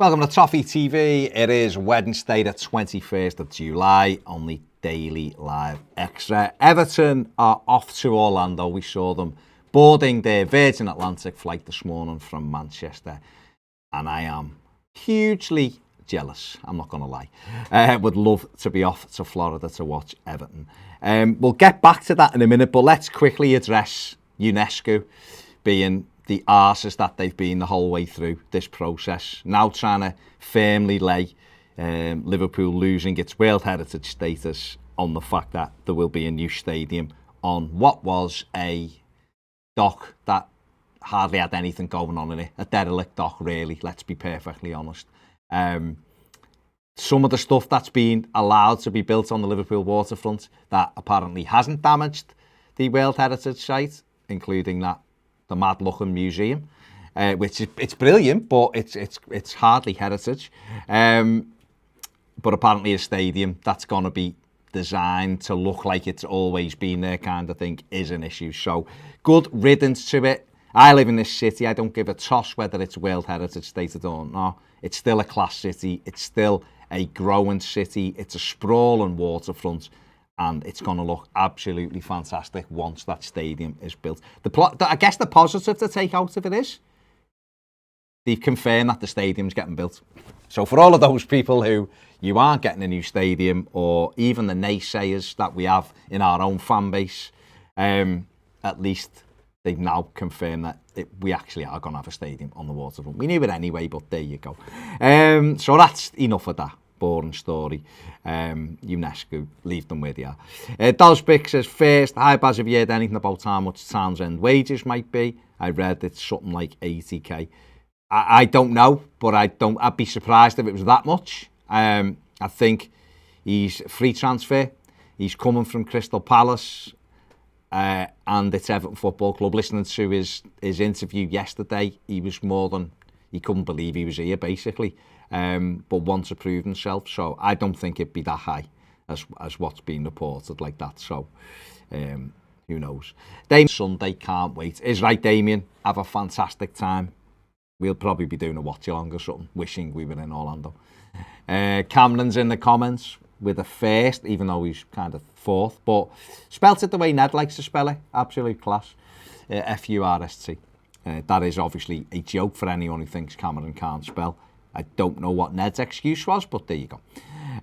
Welcome to Toffee TV. It is Wednesday the 21st of July on the Daily Live Extra. Everton are off to Orlando. We saw them boarding their Virgin Atlantic flight this morning from Manchester. And I am hugely jealous, I'm not going to lie. Would love to be off to Florida to watch Everton. We'll get back to that in a minute, but let's quickly address UNESCO being the arses that they've been the whole way through this process. Now trying to firmly lay Liverpool losing its World Heritage status on the fact that there will be a new stadium on what was a dock that hardly had anything going on in it. A derelict dock, really, let's be perfectly honest. Some of the stuff that's been allowed to be built on the Liverpool waterfront that apparently hasn't damaged the World Heritage site, including the mad-looking museum, which is it's brilliant, but it's hardly heritage. But apparently a stadium that's going to be designed to look like it's always been there kind of thing is an issue. So good riddance to it. I live in this city. I don't give a toss whether it's World Heritage stated or not. It's still a class city. It's still a growing city. It's a sprawling waterfront. And it's going to look absolutely fantastic once that stadium is built. I guess the positive to take out of it is they've confirmed that the stadium's getting built. So for all of those people who you aren't getting a new stadium, or even the naysayers that we have in our own fan base, at least they've now confirmed that we actually are going to have a stadium on the waterfront. We knew it anyway, but there you go. So that's enough of that boring story. UNESCO, leave them where they are. Dalsbick says, first, hi Baz, have you heard anything about how much Townsend wages might be? I read it's something like 80k. I don't know, but I'd be surprised if it was that much. I think he's free transfer. He's coming from Crystal Palace, and it's Everton Football Club. Listening to his interview yesterday, he couldn't believe he was here, basically. But wants to prove himself, so I don't think it'd be that high as what's being reported like that. So who knows? Sunday, can't wait. Is right, Damien. Have a fantastic time. We'll probably be doing a watch-along or something, wishing we were in Orlando. Cameron's in the comments with a first, even though he's kind of fourth, but spelt it the way Ned likes to spell it. Absolute class. F-U-R-S-T. That is obviously a joke for anyone who thinks Cameron can't spell. I don't know what Ned's excuse was, but there you go.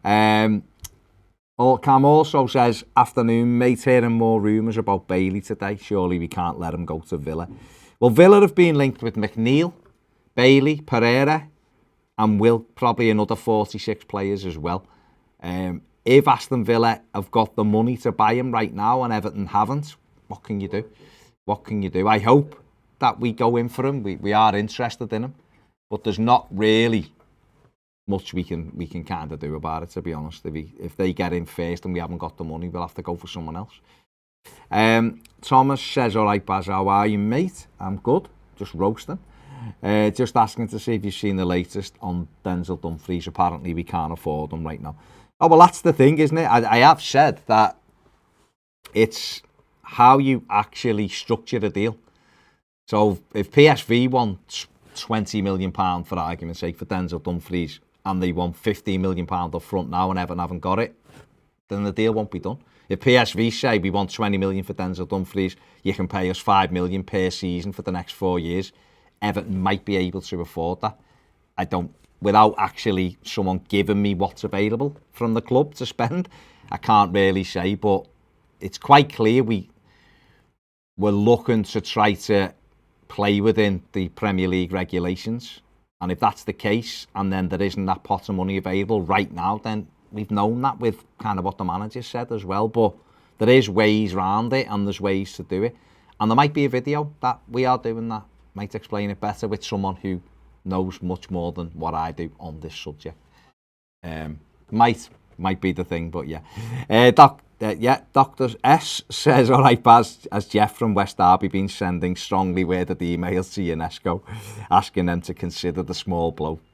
Cam also says, afternoon, mate, hearing more rumours about Bailey today. Surely we can't let him go to Villa. Well, Villa have been linked with McNeil, Bailey, Pereira, and will probably another 46 players as well. If Aston Villa have got the money to buy him right now and Everton haven't, what can you do? What can you do? I hope that we go in for him. We are interested in him. But there's not really much we can kind of do about it, to be honest. If they get in first and we haven't got the money, we'll have to go for someone else. Thomas says, all right, Baz, how are you, mate? I'm good, just roasting. Just asking to see if you've seen the latest on Denzel Dumfries. Apparently we can't afford him right now. Oh, well, that's the thing, isn't it? I have said that it's how you actually structure a deal. So if PSV wants £20 million, for argument's sake, for Denzel Dumfries, and they want £15 million up front now and Everton haven't got it, then the deal won't be done. If PSV say we want 20 million for Denzel Dumfries, you can pay us 5 million per season for the next 4 years, Everton might be able to afford that. Without actually someone giving me what's available from the club to spend, I can't really say, but it's quite clear we're looking to try to play within the Premier League regulations, and if that's the case and then there isn't that pot of money available right now, then we've known that with kind of what the manager said as well, but there is ways around it and there's ways to do it, and there might be a video that we are doing that might explain it better with someone who knows much more than what I do on this subject. Might be the thing, but yeah. Dr. S says, all right, Baz, has Jeff from West Derby been sending strongly worded emails to UNESCO asking them to consider the small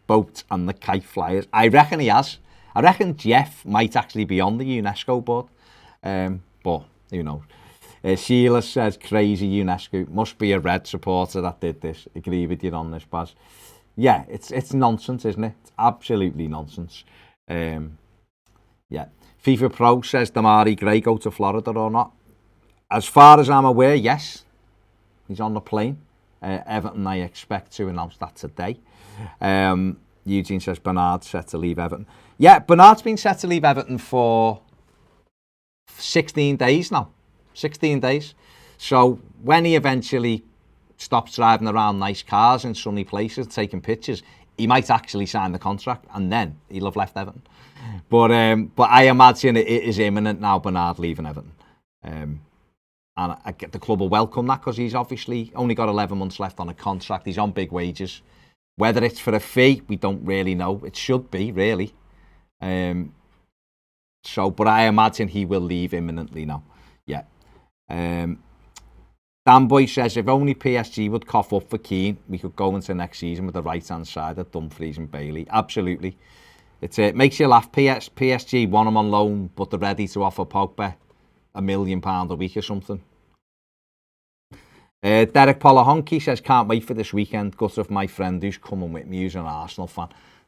boat and the kite flyers? I reckon he has. I reckon Jeff might actually be on the UNESCO board, but who knows. Sheila says, crazy UNESCO. Must be a Red supporter that did this. Agree with you on this, Baz. Yeah, it's nonsense, isn't it? It's absolutely nonsense. Yeah. FIFA Pro says Damari Gray go to Florida or not. As far as I'm aware, yes. He's on the plane. Everton, I expect to announce that today. Eugene says Bernard's set to leave Everton. Yeah, Bernard's been set to leave Everton for 16 days now. 16 days. So when he eventually stops driving around nice cars in sunny places, taking pictures, he might actually sign the contract, and then he'll have left Everton. But I imagine it is imminent now, Bernard leaving Everton. And I get the club will welcome that, because he's obviously only got 11 months left on a contract. He's on big wages. Whether it's for a fee, we don't really know. It should be, really. But I imagine he will leave imminently now. Yeah. Dan Boy says, if only PSG would cough up for Keane, we could go into next season with the right-hand side of Dumfries and Bailey. Absolutely. It makes you laugh. PSG want him on loan, but they're ready to offer Pogba £1 million a week or something. Derek Polahonki says, can't wait for this weekend. Gut of my friend who's coming with me, who's an Arsenal fan.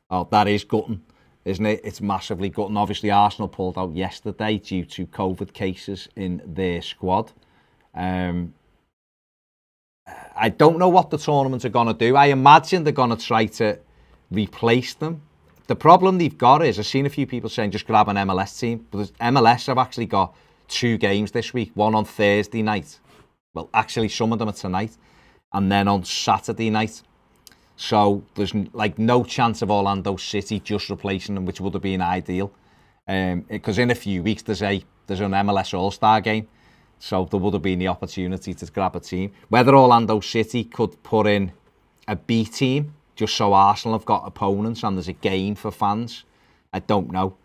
Oh, that is gutting, isn't it? It's massively gutting. Obviously, Arsenal pulled out yesterday due to COVID cases in their squad. I don't know what the tournaments are going to do. I imagine they're going to try to replace them. The problem they've got is, I've seen a few people saying just grab an MLS team. But MLS have actually got 2 games this week. One on Thursday night. Well, actually, some of them are tonight. And then on Saturday night. So there's like no chance of Orlando City just replacing them, which would have been ideal. Because in a few weeks there's an MLS All-Star game. So there would have been the opportunity to grab a team. Whether Orlando City could put in a B team, just so Arsenal have got opponents and there's a game for fans, I don't know.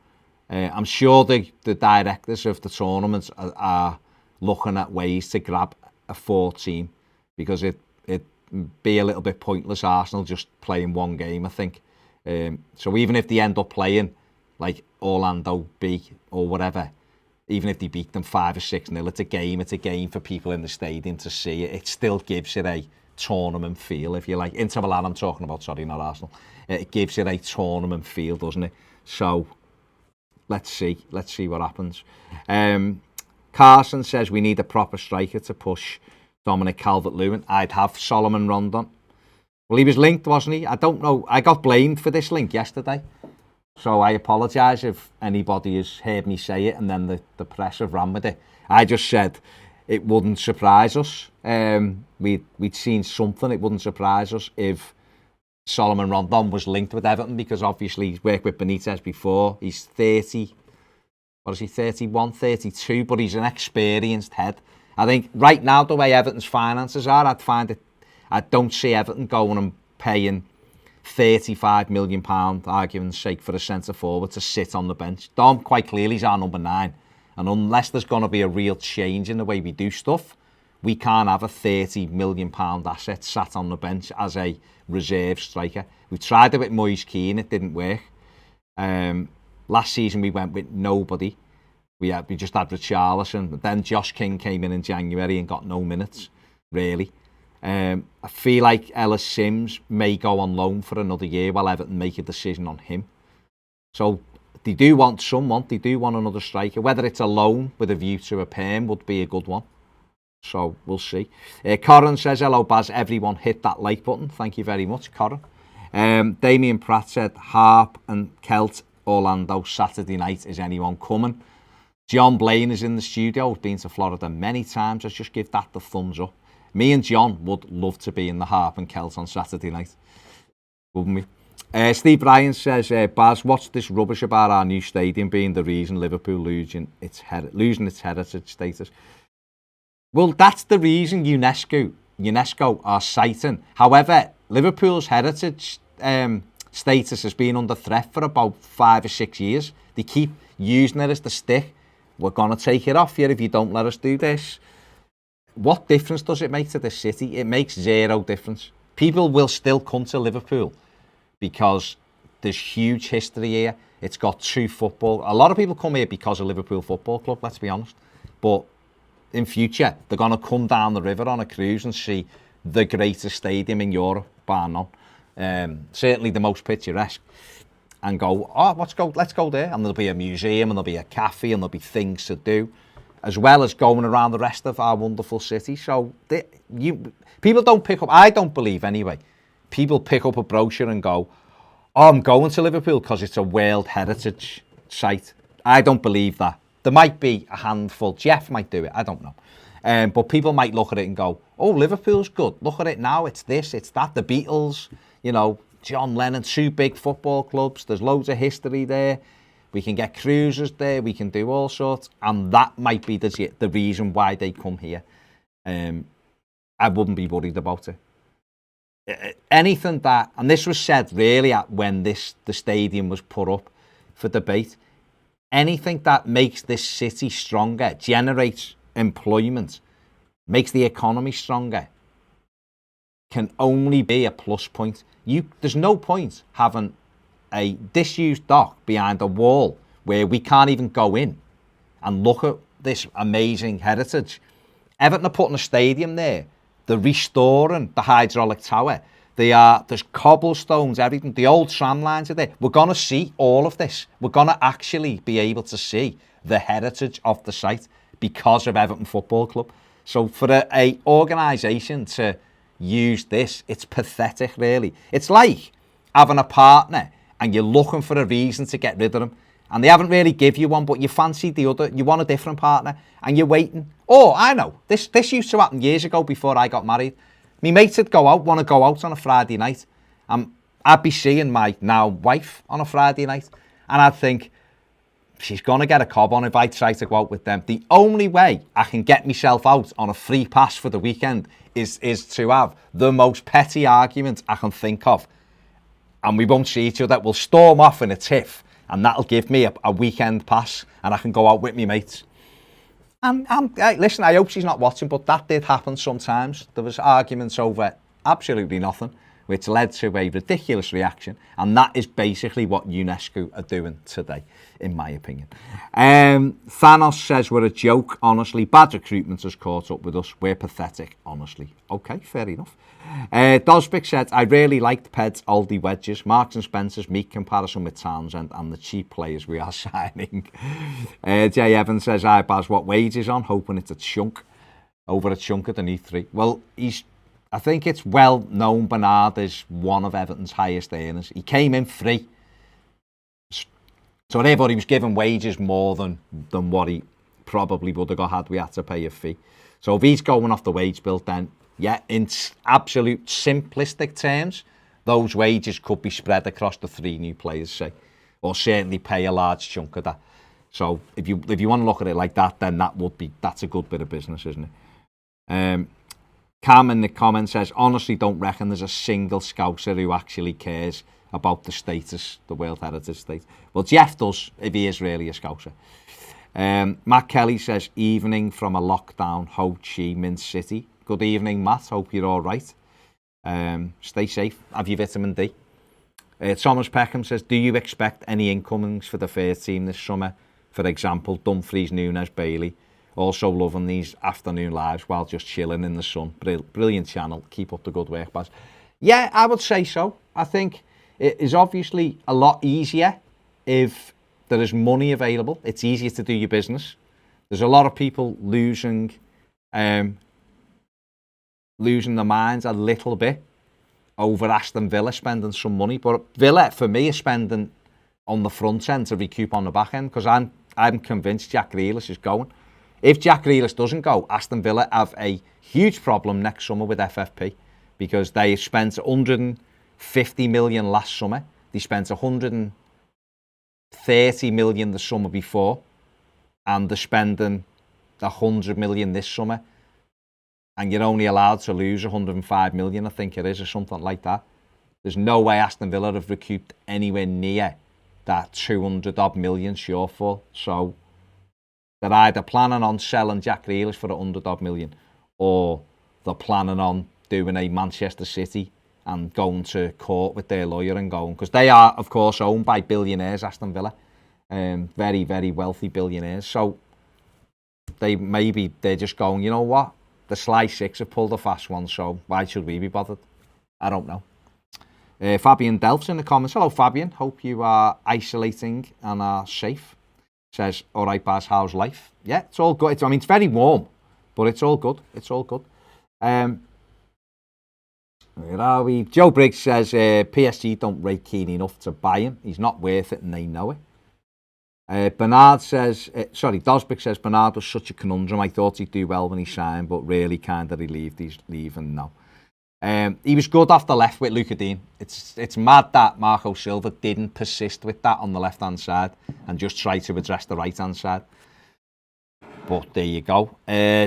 I'm sure the directors of the tournaments are looking at ways to grab a 4th team, because it'd be a little bit pointless, Arsenal just playing one game, I think. So even if they end up playing like Orlando B or whatever, even if they beat them 5 or 6-0, it's a game for people in the stadium to see it. It still gives it a tournament feel, if you like. Inter Milan, I'm talking about, sorry, not Arsenal. It gives it a tournament feel, doesn't it? So let's see what happens. Carson says we need a proper striker to push Dominic Calvert-Lewin. I'd have Solomon Rondon. Well, he was linked, wasn't he? I don't know. I got blamed for this link yesterday. So I apologise if anybody has heard me say it and then the press have ran with it. I just said it wouldn't surprise us. We'd seen something. It wouldn't surprise us if Solomon Rondon was linked with Everton, because obviously he's worked with Benitez before. He's 30, what is he, 31, 32, but he's an experienced head. I think right now, the way Everton's finances are, I don't see Everton going and paying £35 million, argument's sake, for a centre forward to sit on the bench. Dom quite clearly is our number 9, and unless there's going to be a real change in the way we do stuff, we can't have a £30 million asset sat on the bench as a reserve striker. We tried it with Moise Keane, it didn't work. Last season we went with nobody. We just had Richarlison, but then Josh King came in January and got no minutes, really. I feel like Ellis Sims may go on loan for another year while Everton make a decision on him. So they do want someone, they do want another striker. Whether it's a loan with a view to a perm would be a good one. So we'll see. Corin says, hello Baz, everyone hit that like button. Thank you very much, Corin. Damien Pratt said, Harp and Kelt, Orlando, Saturday night. Is anyone coming? John Blaine is in the studio. I've been to Florida many times. Let's just give that the thumbs up. Me and John would love to be in the Harp and Kelt on Saturday night, wouldn't we? Steve Ryan says, Baz, what's this rubbish about our new stadium being the reason Liverpool losing its heritage status? Well, that's the reason UNESCO are citing. However, Liverpool's heritage status has been under threat for about 5 or 6 years. They keep using it as the stick. We're going to take it off here if you don't let us do this. What difference does it make to the city? It makes zero difference. People will still come to Liverpool because there's huge history here. It's got 2 football. A lot of people come here because of Liverpool Football Club, let's be honest. But in future, they're going to come down the river on a cruise and see the greatest stadium in Europe, bar none. certainly the most picturesque, and go, oh, let's go there, and there'll be a museum, and there'll be a cafe, and there'll be things to do, as well as going around the rest of our wonderful city. So people don't pick up, I don't believe anyway, people pick up a brochure and go, oh, I'm going to Liverpool because it's a World Heritage Site. I don't believe that. There might be a handful, Jeff might do it, I don't know. But people might look at it and go, oh, Liverpool's good. Look at it now, it's this, it's that, the Beatles, you know, John Lennon, 2 big football clubs, there's loads of history there, we can get cruises there, we can do all sorts, and that might be the reason why they come here. I wouldn't be worried about it. Anything that, and this was said really when the stadium was put up for debate, anything that makes this city stronger, generates employment, makes the economy stronger, can only be a plus point. There's no point having a disused dock behind a wall where we can't even go in and look at this amazing heritage. Everton are putting a stadium there. They're restoring the hydraulic tower. There's cobblestones, everything. The old tram lines are there. We're going to see all of this. We're going to actually be able to see the heritage of the site because of Everton Football Club. So for a organisation to use this, it's pathetic, really. It's like having a partner and you're looking for a reason to get rid of them, and they haven't really give you one, but you fancy the other, you want a different partner, and you're waiting. Oh, I know, this used to happen years ago before I got married. Me mates would want to go out on a Friday night, and I'd be seeing my now wife on a Friday night, and I'd think, she's going to get a cob on if I try to go out with them. The only way I can get myself out on a free pass for the weekend is to have the most petty argument I can think of. And we won't see each other. We'll storm off in a tiff, and that'll give me a weekend pass, and I can go out with me mates. And listen, I hope she's not watching, but that did happen sometimes. There was arguments over absolutely nothing, which led to a ridiculous reaction, and that is basically what UNESCO are doing today, in my opinion. Thanos says we're a joke, honestly. Bad recruitment has caught up with us. We're pathetic, honestly. Okay, fair enough. Dosbick said, I really liked Ped's Aldi wedges, Marks and Spencer's meat comparison with Townsend, and the cheap players we are signing. Jay Evans says, I Baz, what wage is on? Hoping it's a chunk, over a chunk at the new 3. Well, I think it's well known Bernard is one of Everton's highest earners. He came in free. So therefore he was given wages more than what he probably would have got had we had to pay a fee. So if he's going off the wage bill, then yeah, in absolute simplistic terms, those wages could be spread across the 3 new players, say, or certainly pay a large chunk of that. So if you want to look at it like that, then that's a good bit of business, isn't it? Cam in the comments says, honestly don't reckon there's a single Scouser who actually cares about the status, the World Heritage State. Well, Jeff does, if he is really a Scouser. Matt Kelly says, evening from a lockdown Ho Chi Minh City. Good evening, Matt. Hope you're all right. Stay safe. Have your vitamin D. Thomas Peckham says, do you expect any incomings for the first team this summer? For example, Dumfries, Nunes, Bailey. Also loving these afternoon lives while just chilling in the sun. Brilliant channel. Keep up the good work, Baz. Yeah, I would say so. I think it is obviously a lot easier if there is money available. It's easier to do your business. There's a lot of people losing their minds a little bit over Aston Villa spending some money. But Villa, for me, is spending on the front end to recoup on the back end, because I'm convinced Jack Grealish is going. If Jack Grealish doesn't go, Aston Villa have a huge problem next summer with FFP, because they spent 150 million last summer. They spent 130 million the summer before, and they're spending 100 million this summer. And you're only allowed to lose 105 million, I think it is, or something like that. There's no way Aston Villa have recouped anywhere near that 200 odd million shortfall. So they're either planning on selling Jack Grealish for 100 odd million, or they're planning on doing a Manchester City and going to court with their lawyer and going, because they are, of course, owned by billionaires, Aston Villa, very, very wealthy billionaires. So they're just going, you know what? The Sly Six have pulled a fast one, so why should we be bothered? I don't know. Fabian Delph's in the comments. Hello, Fabian. Hope you are isolating and are safe. Says, all right, Baz, how's life? Yeah, it's all good. It's very warm, but it's all good. It's all good. Where are we? Joe Briggs says, PSG don't rate Keane enough to buy him. He's not worth it, and they know it. Bernard says, Dosbick says, Bernard was such a conundrum. I thought he'd do well when he signed, but really kind of relieved he's leaving now. He was good off the left with Luca Dean. It's mad that Marco Silva didn't persist with that on the left-hand side and just try to address the right-hand side. But there you go.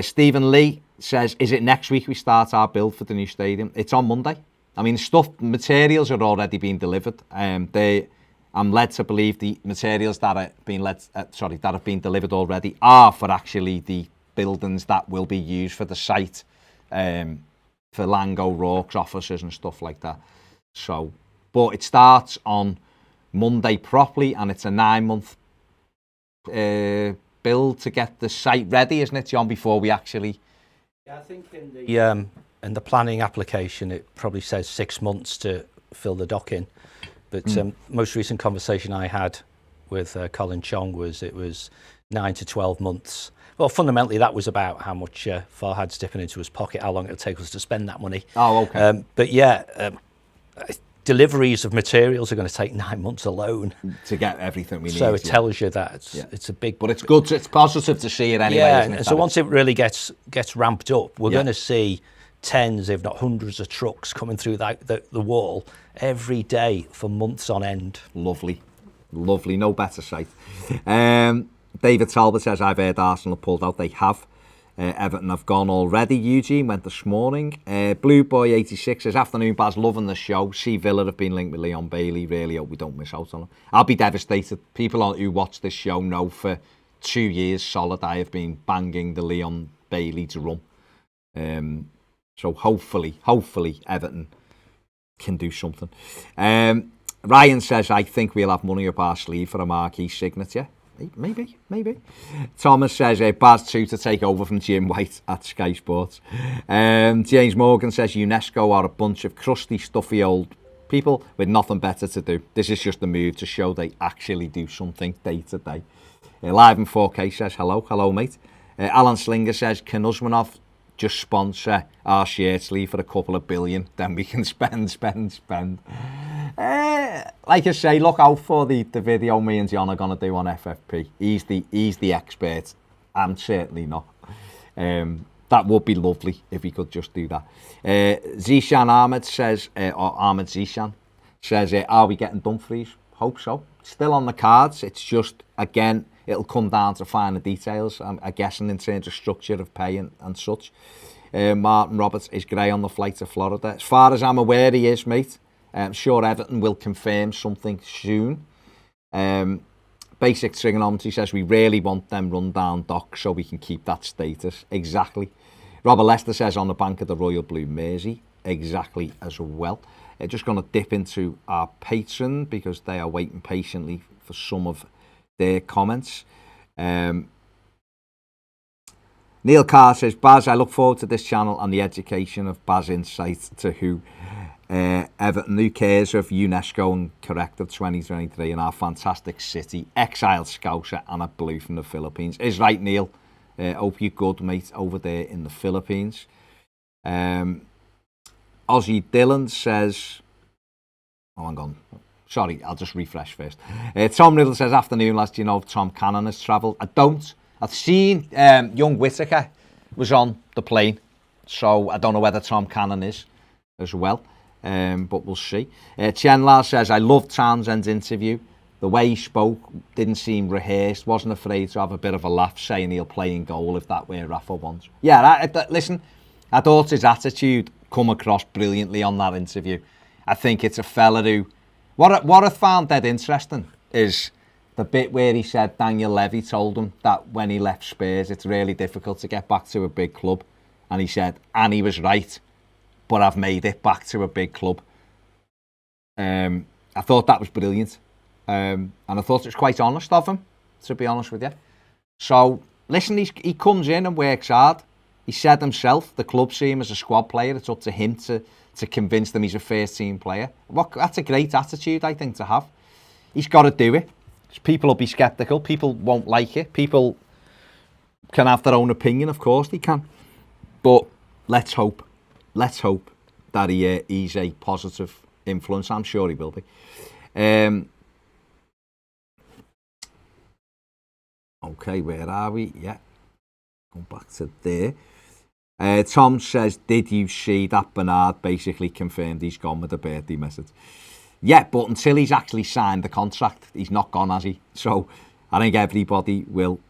Stephen Lee says, is it next week we start our build for the new stadium? It's on Monday. I mean, materials are already being delivered. I'm led to believe the materials that have been delivered already are for actually the buildings that will be used for the site. For Lango, Rourke's offices and stuff like that. So, but it starts on Monday properly, and it's a 9-month build to get the site ready, isn't it, John? Before we actually. Yeah, I think in the planning application it probably says 6 months to fill the dock in, but most recent conversation I had with Colin Chong was it was 9 to 12 months. Well, fundamentally, that was about how much Farhad's dipping into his pocket, how long it'll take us to spend that money. Oh, okay. But yeah, deliveries of materials are going to take 9 months alone. To get everything we need. So it tells you that it's a big... But it's good, it's positive to see it anyway, isn't it? So once it really gets ramped up, we're going to see tens, if not hundreds of trucks coming through the wall every day for months on end. Lovely. No better sight. David Talbot says, I've heard Arsenal pulled out. They have. Everton have gone already. Eugene went this morning. Blue Boy 86 says, afternoon, Baz, loving the show. See Villa have been linked with Leon Bailey. Really hope we don't miss out on him. I'll be devastated. People who watch this show know for 2 years solid I have been banging the Leon Bailey drum. So hopefully Everton can do something. Ryan says, I think we'll have money up our sleeve for a marquee signature. Maybe. Thomas says, Baz 2 to take over from Jim White at Sky Sports. James Morgan says, UNESCO are a bunch of crusty, stuffy old people with nothing better to do. This is just a move to show they actually do something day to day. Live in 4K says, hello mate. Alan Slinger says, can Usmanov just sponsor our shirt sleeve for a couple of billion, then we can spend. Like I say, look out for the video me and John are going to do on FFP. He's the expert. I'm certainly not. That would be lovely if he could just do that. Zishan Ahmed says, or Ahmed Zishan says, are we getting Dumfries? Hope so. Still on the cards. It's just, again, it'll come down to finer details, I'm guessing, in terms of structure of pay and such. Martin Roberts is grey on the flight to Florida. As far as I'm aware, he is, mate. I'm sure Everton will confirm something soon. Basic Trigonometry says we really want them run down docs so we can keep that status. Exactly. Robert Lester says on the bank of the Royal Blue Mersey. Exactly as well. Just going to dip into our Patreon because they are waiting patiently for some of their comments. Neil Carr says, Baz, I look forward to this channel and the education of Baz insight to who Everton, who cares of UNESCO and correct of 2023 and our fantastic city, exiled Scouser and a blue from the Philippines. Is right, Neil. Hope you're good, mate, over there in the Philippines. Ozzy Dillon says, oh, hang on. Sorry, I'll just refresh first. Tom Riddle says, afternoon, lads, do you know if Tom Cannon has travelled? I don't. I've seen young Whittaker was on the plane, so I don't know whether Tom Cannon is as well, but we'll see. Chenlar says, I loved Townsend's interview. The way he spoke didn't seem rehearsed, wasn't afraid to have a bit of a laugh, saying he'll play in goal if that were Rafa wants. Yeah, listen, I thought his attitude come across brilliantly on that interview. I think it's a fella who... What I found dead interesting is the bit where he said Daniel Levy told him that when he left Spurs, it's really difficult to get back to a big club. And he said, and he was right, but I've made it back to a big club. I thought that was brilliant. And I thought it was quite honest of him, to be honest with you. So, listen, he comes in and works hard. He said himself, the club see him as a squad player. It's up to him to to convince them he's a first-team player. That's a great attitude, I think, to have. He's got to do it. People will be sceptical. People won't like it. People can have their own opinion, of course they can. But let's hope that he's a positive influence. I'm sure he will be. Okay, where are we? Yeah. Going back to there. Tom says, did you see that Bernard basically confirmed he's gone with the birthday message? Yeah, but until he's actually signed the contract, he's not gone, has he? So I think everybody will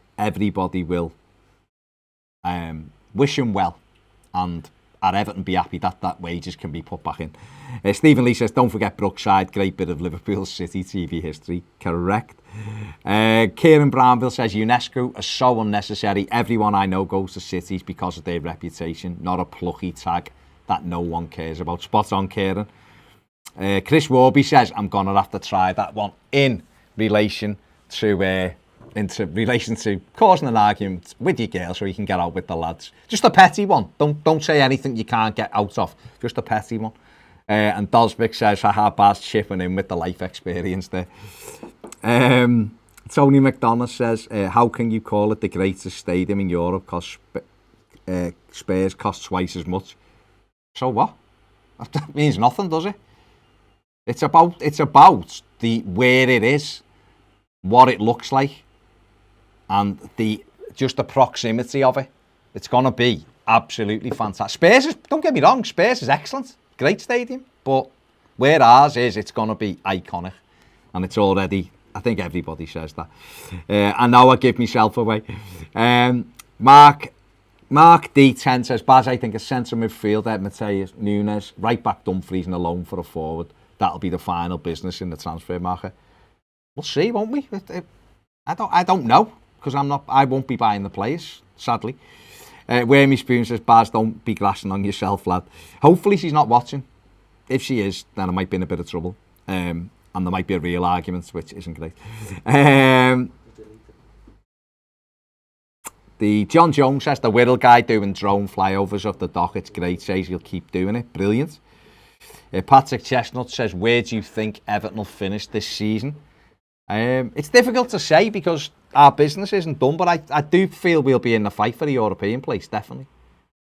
wish him well, and at Everton be happy that wages can be put back in. Stephen Lee says, don't forget Brookside, great bit of Liverpool City TV history. Correct. Kieran Brownville says, UNESCO are so unnecessary. Everyone I know goes to cities because of their reputation, not a plucky tag that no one cares about. Spot on, Kieran. Chris Warby says, I'm going to have to try that one in relation to causing an argument with your girl so you can get out with the lads. Just a petty one. Don't say anything you can't get out of. Just a petty one. And Dosvik says, haha, Baz chipping in with the life experience there. Tony McDonough says, how can you call it the greatest stadium in Europe because Spurs cost twice as much? So what? That means nothing, does it? It's about the where it is, what it looks like, and just the proximity of it. It's going to be absolutely fantastic. Don't get me wrong, Spurs is excellent. Great stadium. But where ours is, it's going to be iconic. And it's already, I think everybody says that. And now I give myself away. Mark D10 says, Baz, I think a centre midfielder, Mathew, Nunes, right back Dumfries and a loan for a forward. That'll be the final business in the transfer market. We'll see, won't we? I don't know, because I won't be buying the players, sadly. Wormy Spoon says, Baz, don't be glassing on yourself, lad. Hopefully she's not watching. If she is, then I might be in a bit of trouble. And there might be a real argument, which isn't great. The John Jones says, the Wirral guy doing drone flyovers of the dock, it's great, says he'll keep doing it. Brilliant. Patrick Chestnut says, where do you think Everton will finish this season? It's difficult to say because our business isn't done, but I do feel we'll be in the fight for the European place, definitely.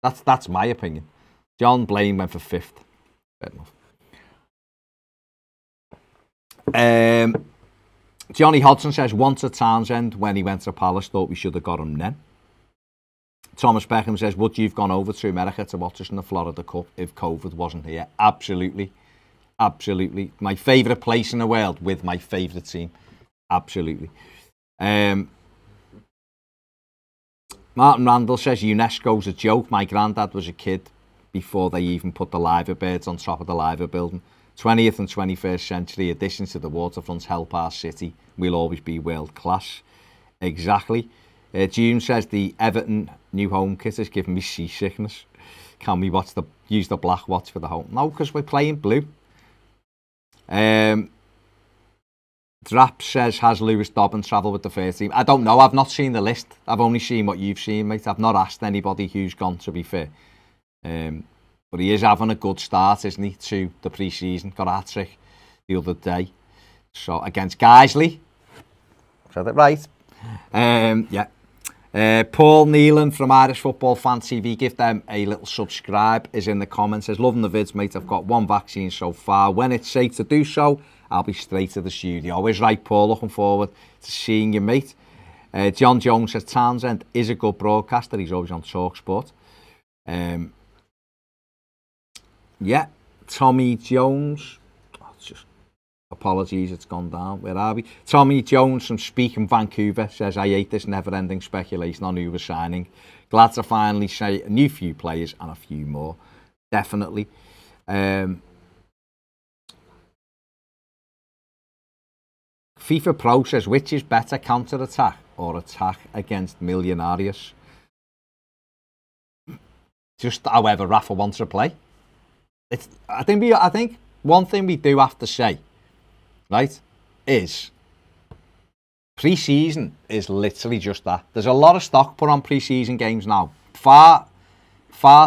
That's my opinion. John Blaine went for 5th. Fair enough. Johnny Hodgson says, once at Townsend, when he went to Palace, thought we should have got him then. Thomas Beckham says, would you have gone over to America to watch us in the Florida Cup if COVID wasn't here? Absolutely. Absolutely. My favourite place in the world with my favourite team. Absolutely. Martin Randall says, UNESCO's a joke. My granddad was a kid before they even put the Liver Birds on top of the Liver building. 20th and 21st century additions to the waterfronts help our city. We'll always be world class. Exactly. June says, the Everton new home kit is giving me seasickness. Can we use the black watch for the home? No, because we're playing blue. Drap says, has Lewis Dobbin travelled with the first team? I don't know. I've not seen the list. I've only seen what you've seen, mate. I've not asked anybody who's gone, to be fair. But he is having a good start, isn't he, to the pre-season. Got a hat-trick the other day. So, against Guiseley. Said it right. Yeah. Paul Neelan from Irish Football Fan TV, give them a little subscribe, is in the comments, says, loving the vids, mate, I've got 1 vaccine so far. When it's safe to do so, I'll be straight to the studio. Always right, Paul, looking forward to seeing you, mate. John Jones says, Townsend is a good broadcaster, he's always on TalkSport. Yeah, Tommy Jones, apologies, it's gone down. Where are we? Tommy Jones from Speak in Vancouver says, I hate this never-ending speculation on who was signing. Glad to finally say a new few players and a few more. Definitely. FIFA Pro says, which is better, counter-attack or attack against Millonarios? Just however Rafa wants to play. I think one thing we do have to say, right, is pre-season is literally just that. There's a lot of stock put on pre-season games now. Far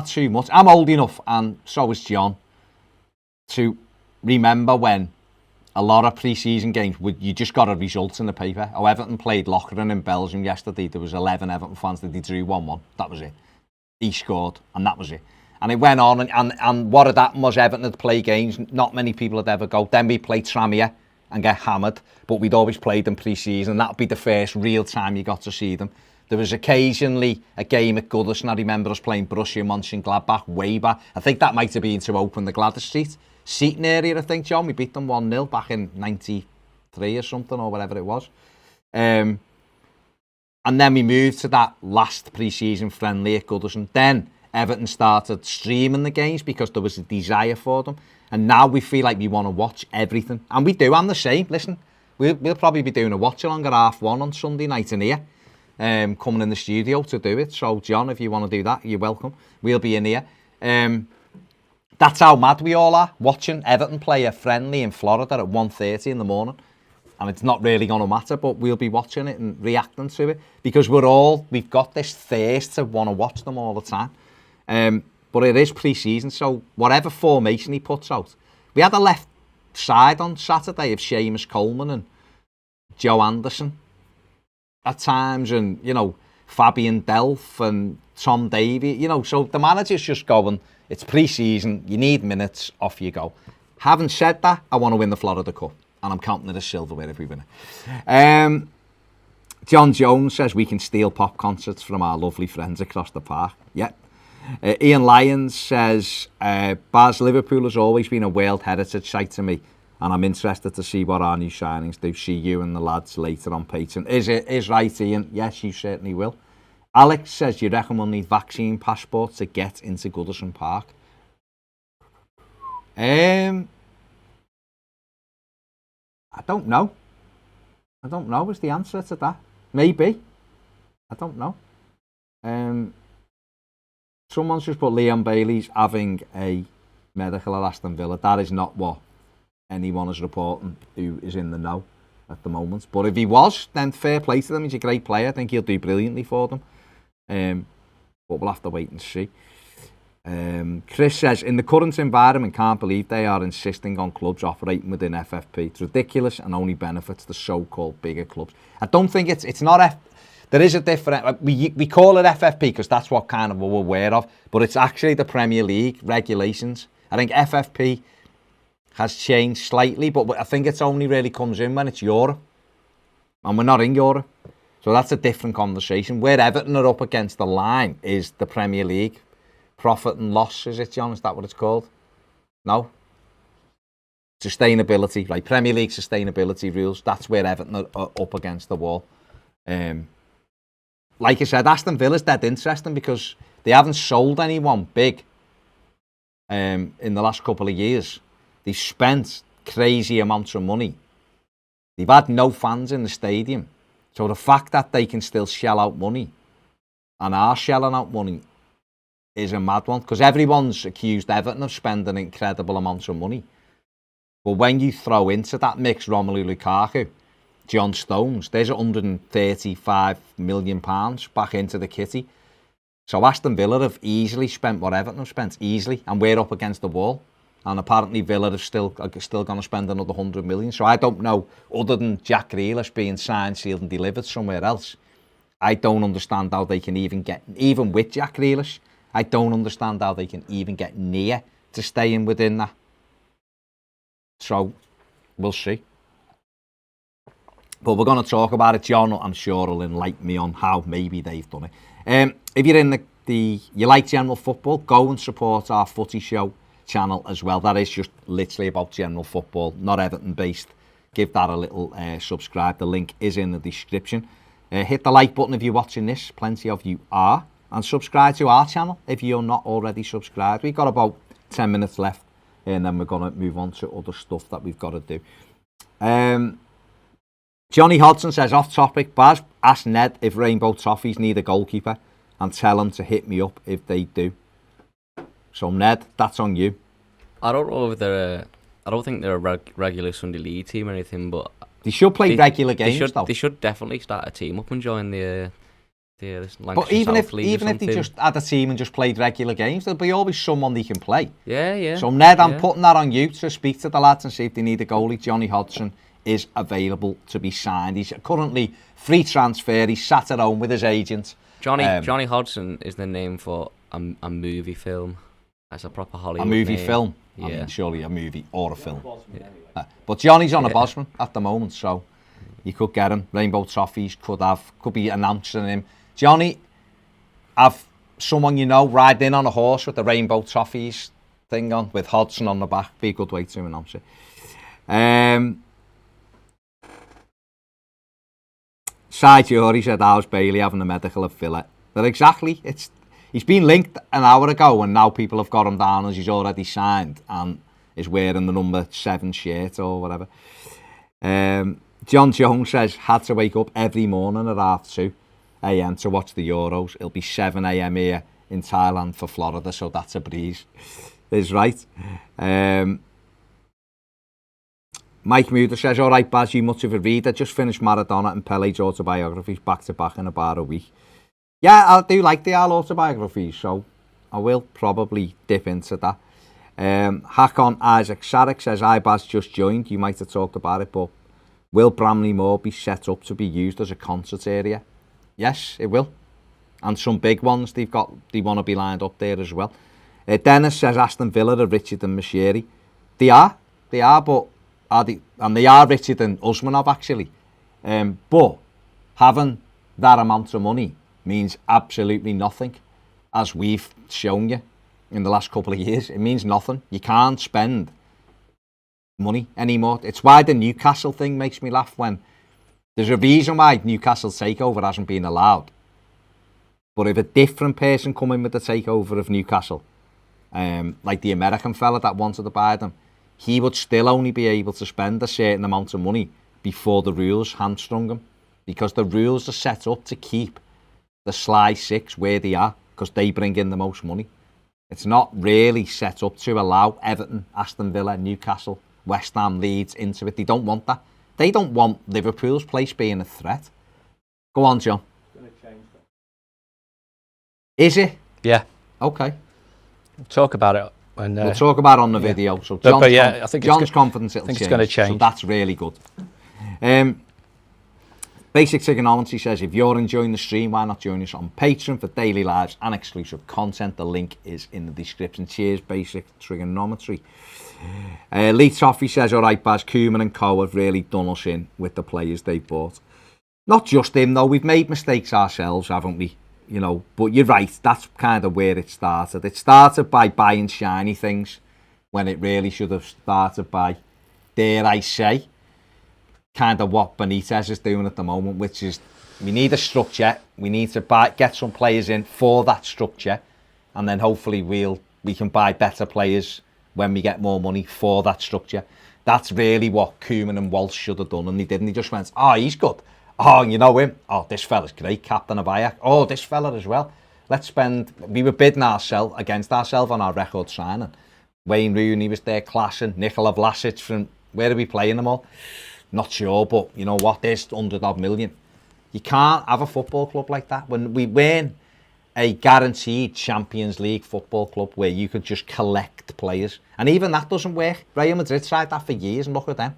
too much. I'm old enough, and so is John, to remember when a lot of pre-season games, you just got a result in the paper. Oh, Everton played Locheren in Belgium yesterday. There was 11 Everton fans that they drew 1-1. That was it. He scored, and that was it. And it went on, and what had happened was Everton had played games not many people had ever go. Then we played Tranmere and get hammered, but we'd always played them pre-season, and that'd be the first real time you got to see them. There was occasionally a game at Goodison. I remember us playing Borussia Mönchengladbach way back. I think that might have been to open the Gladys Street seating area, I think, John. We beat them 1-0 back in 93 or something, or whatever it was. And then we moved to that last pre-season friendly at Goodison. Then Everton started streaming the games because there was a desire for them. And now we feel like we want to watch everything. And we do, I'm the same. Listen, we'll probably be doing a watch-along at 1:30 on Sunday night in here. Coming in the studio to do it. So, John, if you want to do that, you're welcome. We'll be in here. That's how mad we all are, watching Everton play a friendly in Florida at 1:30 in the morning. And it's not really going to matter, but we'll be watching it and reacting to it because we've got this thirst to want to watch them all the time. But it is pre-season, so whatever formation he puts out. We had a left side on Saturday of Seamus Coleman and Joe Anderson at times, and, Fabian Delph and Tom Davey, so the manager's just going, it's pre-season, you need minutes, off you go. Having said that, I want to win the Florida Cup, and I'm counting it as silverware if we win it. John Jones says we can steal pop concerts from our lovely friends across the park. Yeah. Ian Lyons says, Baz, Liverpool has always been a World Heritage site to me, and I'm interested to see what our new signings do. See you and the lads later on Patreon. Is right, Ian? Yes, you certainly will. Alex says, you reckon we'll need vaccine passports to get into Goodison Park? I don't know. I don't know is the answer to that. Maybe. I don't know. Someone's just put Leon Bailey's having a medical at Aston Villa. That is not what anyone is reporting who is in the know at the moment. But if he was, then fair play to them. He's a great player. I think he'll do brilliantly for them. But we'll have to wait and see. Chris says, in the current environment, can't believe they are insisting on clubs operating within FFP. It's ridiculous and only benefits the so-called bigger clubs. I don't think it's not there is a different, we call it FFP because that's what kind of we're aware of, but it's actually the Premier League regulations. I think FFP has changed slightly, but I think it's only really comes in when it's Europe. And we're not in Europe. So that's a different conversation. Where Everton are up against the line is the Premier League. Profit and loss, is it, John? Is that what it's called? No? Sustainability, right? Premier League sustainability rules. That's where Everton are up against the wall. Like I said, Aston Villa's dead interesting because they haven't sold anyone big in the last couple of years. They've spent crazy amounts of money. They've had no fans in the stadium. So the fact that they can still shell out money and are shelling out money is a mad one because everyone's accused Everton of spending incredible amounts of money. But when you throw into that mix Romelu Lukaku, John Stones, there's £135 million back into the kitty. So Aston Villa have easily spent what Everton have spent, easily, and we're up against the wall. And apparently Villa are still going to spend another 100 million. So I don't know, other than Jack Grealish being signed, sealed and delivered somewhere else, I don't understand how they can even with Jack Grealish, I don't understand how they can even get near to staying within that. So we'll see. But we're going to talk about it. John, I'm sure, will enlighten me on how maybe they've done it. If you're in you like general football, go and support our Footy Show channel as well. That is just literally about general football, not Everton based. Give that a little subscribe. The link is in the description. Hit the like button if you're watching this. Plenty of you are. And subscribe to our channel if you're not already subscribed. We've got about 10 minutes left and then we're going to move on to other stuff that we've got to do. Johnny Hodson says, off topic, Baz, ask Ned if Rainbow Toffees need a goalkeeper and tell him to hit me up if they do. So Ned, that's on you. I don't know if I don't think they're a regular Sunday League team or anything, but they should play regular games though. They should definitely start a team up and join the But even if they just had a team and just played regular games, there'll be always someone they can play. Yeah. So Ned, I'm putting that on you to speak to the lads and see if they need a goalie. Johnny Hodgson is available to be signed. He's currently free transfer. He's sat at home with his agent. Johnny Hodgson is the name for a movie film. That's a proper Hollywood A movie name. film? Yeah. I mean, surely a movie or a film. But Johnny's on a Bosman at the moment, so you could get him. Rainbow Toffees could be announcing him. Johnny, have someone you know ride in on a horse with the Rainbow Toffees thing on, with Hodgson on the back. Be a good way to announce it. Cy Jury said, how's Bailey having a medical at Villa? But exactly, he's been linked an hour ago and now people have got him down as he's already signed and is wearing the number 7 shirt or whatever. John Jones says, had to wake up every morning at 2:30 a.m. to watch the Euros. It'll be 7 a.m. here in Thailand for Florida, so that's a breeze. Is right. Mike Muder says, all right, Baz, you much of a reader. Just finished Maradona and Pele's autobiographies back-to-back in about a week. Yeah, I do like the autobiographies, so I will probably dip into that. Hakon Isaac Sarek says, hi, Baz, just joined. You might have talked about it, but will Bramley Moor be set up to be used as a concert area? Yes, it will. And some big ones they want to be lined up there as well. Dennis says Aston Villa are richer than Mashiri. They are, but they are richer than Usmanov actually. But having that amount of money means absolutely nothing, as we've shown you in the last couple of years. It means nothing. You can't spend money anymore. It's why the Newcastle thing makes me laugh, when there's a reason why Newcastle's takeover hasn't been allowed. But if a different person come in with the takeover of Newcastle, like the American fella that wanted to buy them, he would still only be able to spend a certain amount of money before the rules hamstrung him. Because the rules are set up to keep the Sly Six where they are, because they bring in the most money. It's not really set up to allow Everton, Aston Villa, Newcastle, West Ham, Leeds into it. They don't want that. They don't want Liverpool's place being a threat. Go on, John. It's going to change that. Is it? Yeah. Okay. We'll talk about it when... we'll talk about it on the video. So John's, I think John's confidence it'll change. I think it's going to change. So that's really good. Basic Trigonometry says, if you're enjoying the stream, why not join us on Patreon for daily lives and exclusive content? The link is in the description. Cheers, Basic Trigonometry. Lee Toffee says, all right, Baz, Koeman and co have really done us in with the players they bought. Not just him, though. We've made mistakes ourselves, haven't we? You know, but you're right. That's kind of where it started. It started by buying shiny things when it really should have started by, dare I say, kind of what Benitez is doing at the moment, which is we need a structure. We need to get some players in for that structure, and then hopefully we can buy better players when we get more money for that structure. That's really what Koeman and Walsh should have done, and they didn't. He just went, oh, he's good. Oh, you know him. Oh, this fella's great, captain of Ajax. Oh, this fella as well. Let's spend... We were bidding against ourselves on our record signing. Wayne Rooney was there clashing. Nikola Vlasic from... Where are we playing them all? Not sure, but you know what? There's 100 million. You can't have a football club like that. When we win a guaranteed Champions League football club where you could just collect players, and even that doesn't work. Real Madrid tried that for years, and look at them.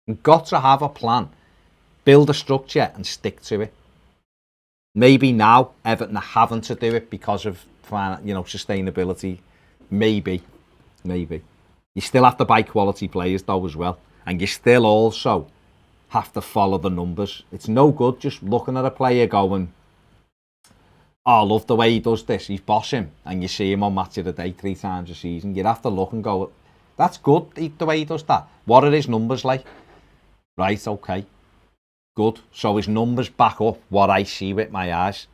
You've got to have a plan. Build a structure and stick to it. Maybe now Everton are having to do it because of sustainability. Maybe. You still have to buy quality players though as well, and you still also have to follow the numbers. It's no good just looking at a player going, oh, I love the way he does this, he's bossing, and you see him on Match of the Day 3 times a season. You'd have to look and go, that's good, the way he does that. What are his numbers like? Right, okay. Good. So his numbers back up what I see with my eyes.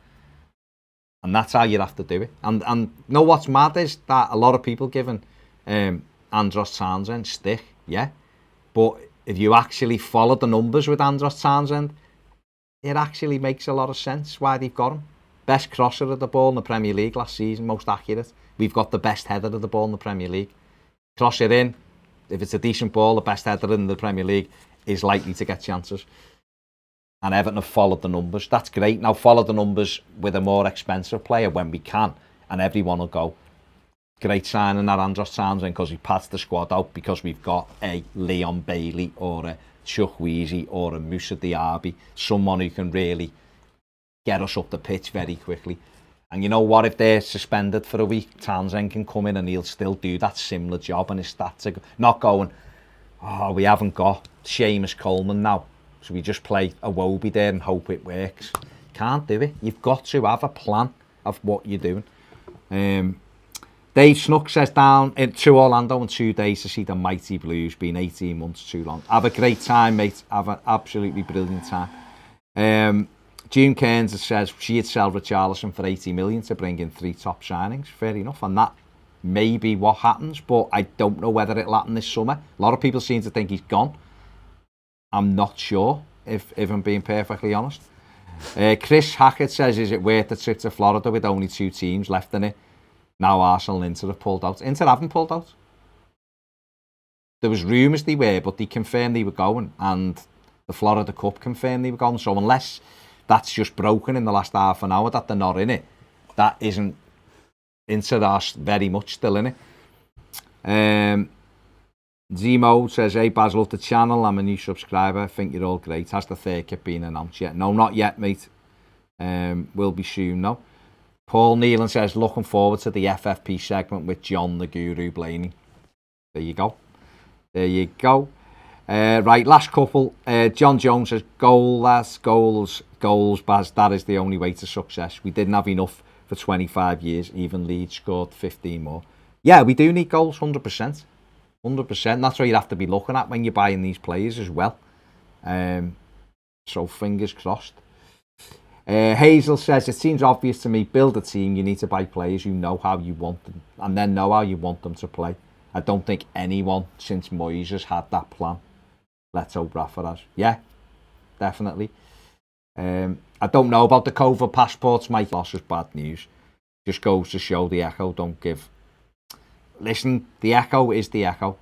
And that's how you have to do it. And you know what's mad is that a lot of people giving Andros Townsend stick, yeah? But if you actually follow the numbers with Andros Townsend, it actually makes a lot of sense why they've got him. Best crosser of the ball in the Premier League last season, most accurate. We've got the best header of the ball in the Premier League. Cross it in. If it's a decent ball, the best header in the Premier League is likely to get chances. And Everton have followed the numbers. That's great. Now follow the numbers with a more expensive player when we can, and everyone will go, great signing that Andros Townsend because he pats the squad out because we've got a Leon Bailey or a Chuck Weezy or a Moussa Diaby, someone who can really get us up the pitch very quickly. And you know what, if they're suspended for a week, Townsend can come in and he'll still do that similar job, and his stats are not going, oh, we haven't got Seamus Coleman now, so we just play a Wobie there and hope it works. Can't do it. You've got to have a plan of what you're doing. Dave Snook says down to Orlando in 2 days to see the mighty Blues. Been 18 months too long. Have a great time, mate. Have an absolutely brilliant time. June Kearns says she'd sell Richarlison for 80 million to bring in 3 top signings. Fair enough, and that may be what happens, but I don't know whether it'll happen this summer. A lot of people seem to think he's gone. I'm not sure, if I'm being perfectly honest. Chris Hackett says, is it worth the trip to Florida with only 2 teams left in it? Now Arsenal and Inter have pulled out. Inter haven't pulled out. There was rumours they were, but they confirmed they were going, and the Florida Cup confirmed they were going. So unless that's just broken in the last half an hour that they're not in it, that isn't. Inter are very much still in it. Zemo says, hey Baz, love the channel. I'm a new subscriber. I think you're all great. Has the third kit been announced yet? No, not yet, mate. Will be soon, no. Paul Neelan says, looking forward to the FFP segment with John the Guru Blaney. There you go. There you go. Right, last couple. John Jones says, goals, Baz. That is the only way to success. We didn't have enough for 25 years. Even Leeds scored 15 more. Yeah, we do need goals, 100%. 100%. That's what you'd have to be looking at when you're buying these players as well. So fingers crossed. Hazel says, it seems obvious to me, build a team, you need to buy players who know how you want them and then know how you want them to play. I don't think anyone since Moyes has had that plan. Let's hope Rafa has. Yeah, definitely. I don't know about the COVID passports, Mike. Loss is bad news. Just goes to show the Echo don't give. Listen, the Echo is the Echo.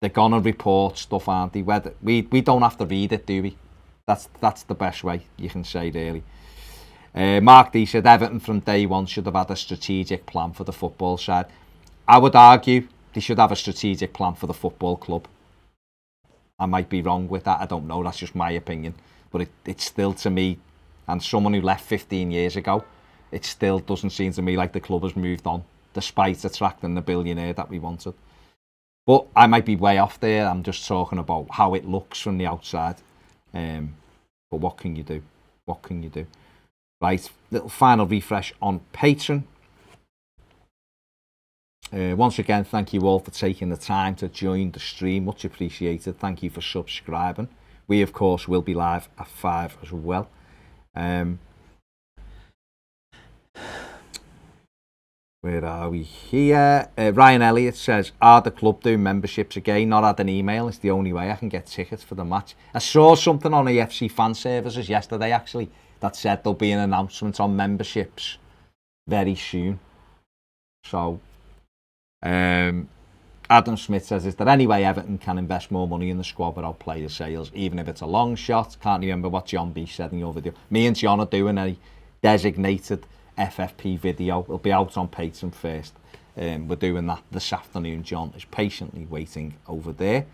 They're gonna report stuff, aren't they? Whether we don't have to read it, do we? That's the best way you can say, really. Mark D said Everton from day one should have had a strategic plan for the football side. I would argue they should have a strategic plan for the football club. I might be wrong with that. I don't know. That's just my opinion. But it's still, to me, and someone who left 15 years ago, it still doesn't seem to me like the club has moved on, despite attracting the billionaire that we wanted. But I might be way off there. I'm just talking about how it looks from the outside. But what can you do? What can you do? Right, little final refresh on Patreon. Once again, thank you all for taking the time to join the stream. Much appreciated. Thank you for subscribing. We, of course, will be live at 5 as well. Where are we here? Ryan Elliott says, are the club doing memberships again? Not had an email. It's the only way I can get tickets for the match. I saw something on AFC fan services yesterday, actually, that said there'll be an announcement on memberships very soon. So, Adam Smith says, is there any way Everton can invest more money in the squad without player sales, even if it's a long shot? Can't remember what John B said in your video. Me and John are doing a designated FFP video. It'll be out on Patreon first. We're doing that this afternoon. John is patiently waiting over there.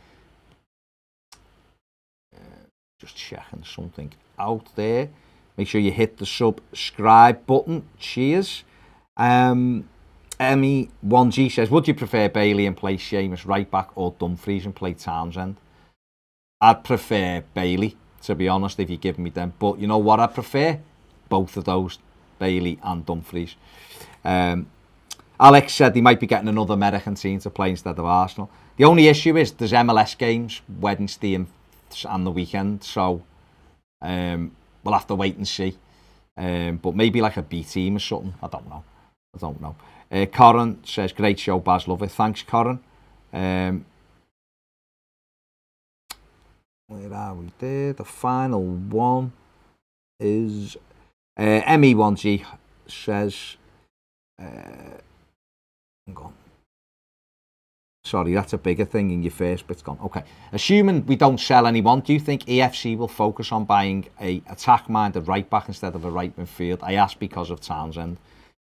Just checking something out there. Make sure you hit the subscribe button. Cheers. Emmy1G says, would you prefer Bailey and play Seamus right back or Dumfries and play Townsend? I'd prefer Bailey, to be honest, if you give me them. But you know what I prefer? Both of those. Bailey and Dumfries. Alex said he might be getting another American team to play instead of Arsenal. The only issue is there's MLS games Wednesday and the weekend, so we'll have to wait and see. But maybe like a B team or something. I don't know. Corin says, great show, Baz, love it. Thanks, Corin. Where are we there? The final one is ME1G says, hang on. Sorry, that's a bigger thing in your first bit's gone. Okay. Assuming we don't sell anyone, do you think EFC will focus on buying a attack-minded right-back instead of a right midfield? I ask because of Townsend.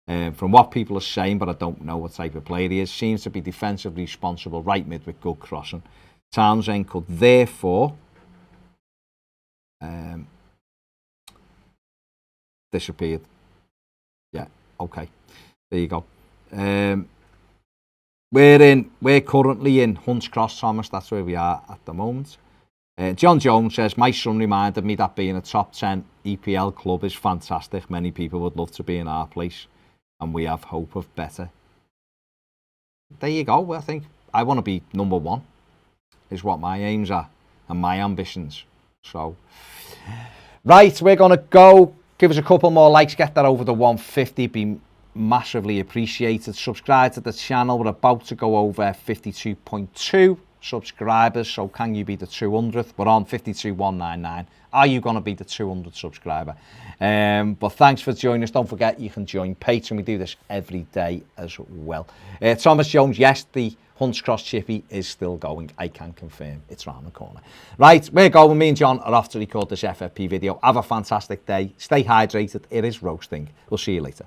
From what people are saying, but I don't know what type of player he is, seems to be defensively responsible right mid with good crossing. Townsend could therefore disappeared. Yeah, okay. There you go. We're currently in Hunts Cross, Thomas. That's where we are at the moment. John Jones says, my son reminded me that being a top 10 EPL club is fantastic. Many people would love to be in our place, and we have hope of better. There you go. I think I want to be number one, is what my aims are and my ambitions. So, right, we're going to go. Give us a couple more likes, get that over the 150. Be massively appreciated. Subscribe to the channel. We're about to go over 52.2 subscribers, so can you be the 200th? We're on 52,199. Are you going to be the 200th subscriber? But thanks for joining us. Don't forget you can join Patreon. We do this every day as well. Thomas Jones, yes, the Hunts Cross Chippy is still going. I can confirm it's round the corner. Right, we're going. Me and John are off to record this FFP video. Have a fantastic day. Stay hydrated. It is roasting. We'll see you later.